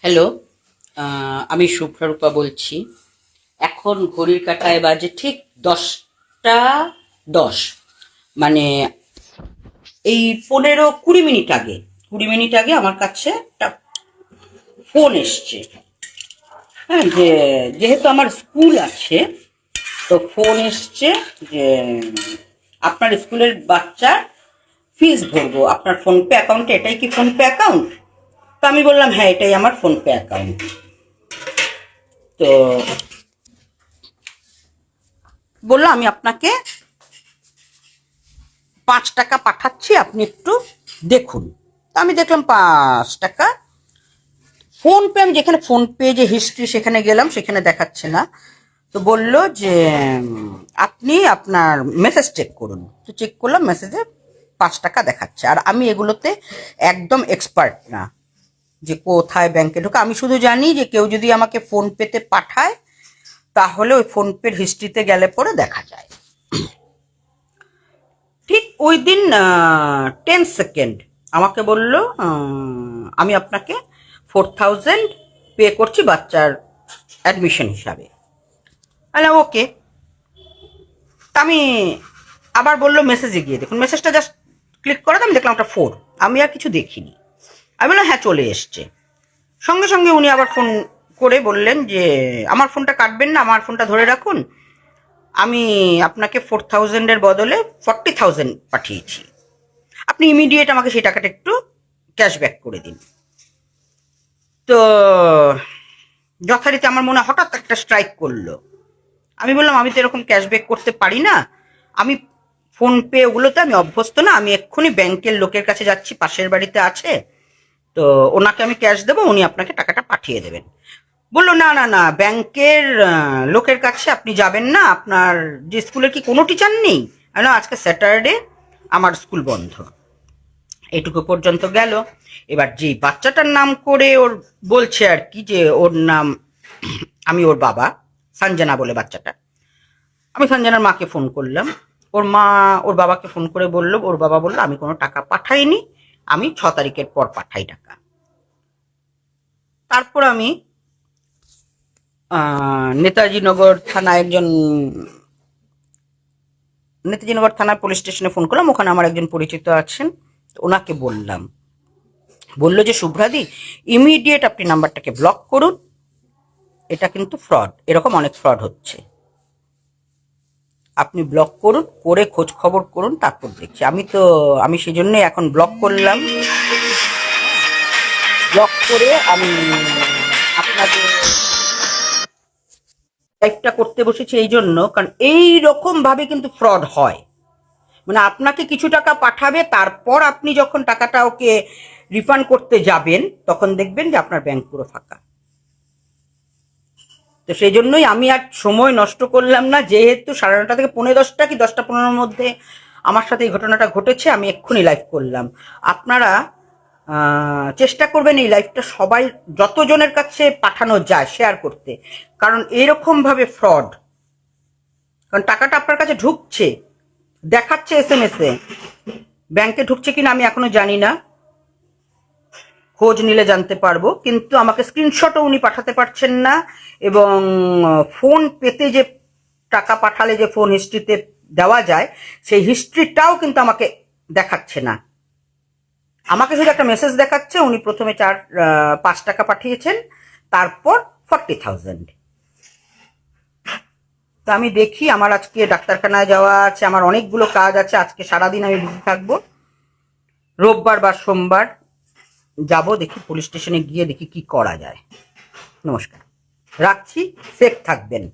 Hello, আমি শুভ্ররূপা বলছি। এখন ঘড়ির কাঁটায় বাজে ঠিক 10টা 10, মানে এই 15-20 মিনিট আগে আমার কাছে একটা ফোন এসছে। হ্যাঁ, যেহেতু আমার স্কুল আছে, তো ফোন এসছে যে আপনার স্কুলের বাচ্চার ফিস ভরবো, আপনার ফোনপে অ্যাকাউন্টে, এটাই কি ফোনপে অ্যাকাউন্ট? তো আমি বললাম হ্যাঁ, এটাই আমার ফোনপে অ্যাকাউন্ট। তো বললো আমি আপনাকে 5 টাকা পাঠাচ্ছি, আপনি একটু দেখুন। তো আমি দেখলাম 5 টাকা। ফোনপে, আমি যেখানে ফোনপে যে হিস্ট্রি সেখানে গেলাম, সেখানে দেখাচ্ছে না। তো বললো যে আপনি আপনার মেসেজ চেক করুন। তো চেক করলাম, মেসেজে 5 টাকা দেখাচ্ছে। আর আমি এগুলোতে একদম এক্সপার্ট না যে কোথায় ব্যাংকে ঢোকা। আমি শুধু জানি যে কেউ যদি আমাকে ফোনপেতে পাঠায় তাহলে ওই ফোনপের হিস্ট্রিতে গেলে পরে দেখা যায়। ঠিক ওই দিন 10 সেকেন্ড আমাকে বলল আমি আপনাকে 4000 পে করছি বাচ্চার অ্যাডমিশন হিসাবে। ওকে। আমি আবার বললো মেসেজে গিয়ে দেখুন। মেসেজটা জাস্ট ক্লিক করে আমি দেখলাম ওটা 4, আমি আর কিছু দেখিনি। আমি বললাম হ্যাঁ, চলে এসছে। সঙ্গে সঙ্গে উনি আবার ফোন করে বললেন যে আমার ফোনটা কাটবেন না, আমার ফোনটা ধরে রাখুন, আমি আপনাকে 4000-এর বদলে 40,000 পাঠিয়েছি, আপনি ইমিডিয়েট আমাকে সেই টাকাটা একটু ক্যাশব্যাক করে দিন। তো যথারীতি আমার মনে হঠাৎ একটা স্ট্রাইক করলো। আমি বললাম আমি তো এরকম ক্যাশব্যাক করতে পারি না, আমি ফোনপে ওগুলোতে আমি অভ্যস্ত না, আমি এক্ষুনি ব্যাংকের লোকের কাছে যাচ্ছি, পাশের বাড়িতে আছে, তো ওনাকে আমি ক্যাশ দেবো, উনি আপনাকে টাকাটা পাঠিয়ে দেবেন। বললো না না না, ব্যাংকের লোকের কাছে আপনি যাবেন না, আপনার যে স্কুলের কি কোনো টিচার নেই? না, আজকে স্যাটারডে, আমার স্কুল বন্ধ। এটুকু পর্যন্ত গেল। এবার যে বাচ্চাটার নাম করে ওর বলছে আর কি, যে ওর নাম, আমি ওর বাবা, সঞ্জনা বলে বাচ্চাটা। আমি সঞ্জনার মাকে ফোন করলাম, ওর মা ওর বাবাকে ফোন করে বললো, ওর বাবা বললো আমি কোনো টাকা পাঠাইনি, আমি 6 তারিখের পর পাঠাই টাকা। তারপর আমি নেতাজিনগর থানার পুলিশ স্টেশনে ফোন করলাম, ওখানে আমার একজন পরিচিত আছেন, ওনাকে বললাম। বললো যে শুভ্রাদি, ইমিডিয়েট আপনি নাম্বারটাকে ব্লক করুন, এটা কিন্তু ফ্রড, এরকম অনেক ফ্রড হচ্ছে, আপনি ব্লক করুন, করে খোঁজ খবর করুন, তারপর দেখছি। আমি সেই জন্যই এখন ব্লক করলাম। ব্লক করে আমি আপনাদের লাইভটা করতে বসেছি এই জন্য, কারণ এই রকম ভাবে কিন্তু ফ্রড হয়। মানে আপনাকে কিছু টাকা পাঠাবে, তারপর আপনি যখন টাকাটা ওকে রিফান্ড করতে যাবেন তখন দেখবেন যে আপনার ব্যাংক পুরো ফাঁকা। তো সেই জন্যই আমি আর সময় নষ্ট করলাম না, যেহেতু 9:30 থেকে 10:15 কি 10টা 15-র মধ্যে আমার সাথে এই ঘটনাটা ঘটেছে, আমি এক্ষুনি লাইভ করলাম। আপনারা চেষ্টা করবেন এই লাইভটা সবাই, যতজনের কাছে পাঠানো যায় শেয়ার করতে, কারণ এরকম ভাবে ফ্রড। কারণ টাকাটা আপনার কাছে ঢুকছে, দেখাচ্ছে SMS-এ, ব্যাংকে ঢুকছে কিনা আমি এখনো জানি না, খোঁজ নিলে জানতে পারবো, কিন্তু আমাকে স্ক্রিনশটও উনি পাঠাতে পারছেন না, এবং ফোন পেতে যে টাকা পাঠালে যে ফোন হিস্ট্রিতে দেওয়া যায় সেই হিস্ট্রিটাও কিন্তু আমাকে দেখাচ্ছে না। আমাকে শুধু একটা মেসেজ দেখাচ্ছে উনি প্রথমে 5 টাকা পাঠিয়েছেন, তারপর 40,000। তো আমি দেখি, আমার আজকে ডাক্তারখানায় যাওয়া আছে, আমার অনেকগুলো কাজ আছে, আজকে সারাদিন আমি বিজি থাকবো, রোববার বা সোমবার যাব, দেখি পুলিশ স্টেশনে গিয়ে দেখি কি করা যায়। নমস্কার, রাখছি, সেফ থাকবেন।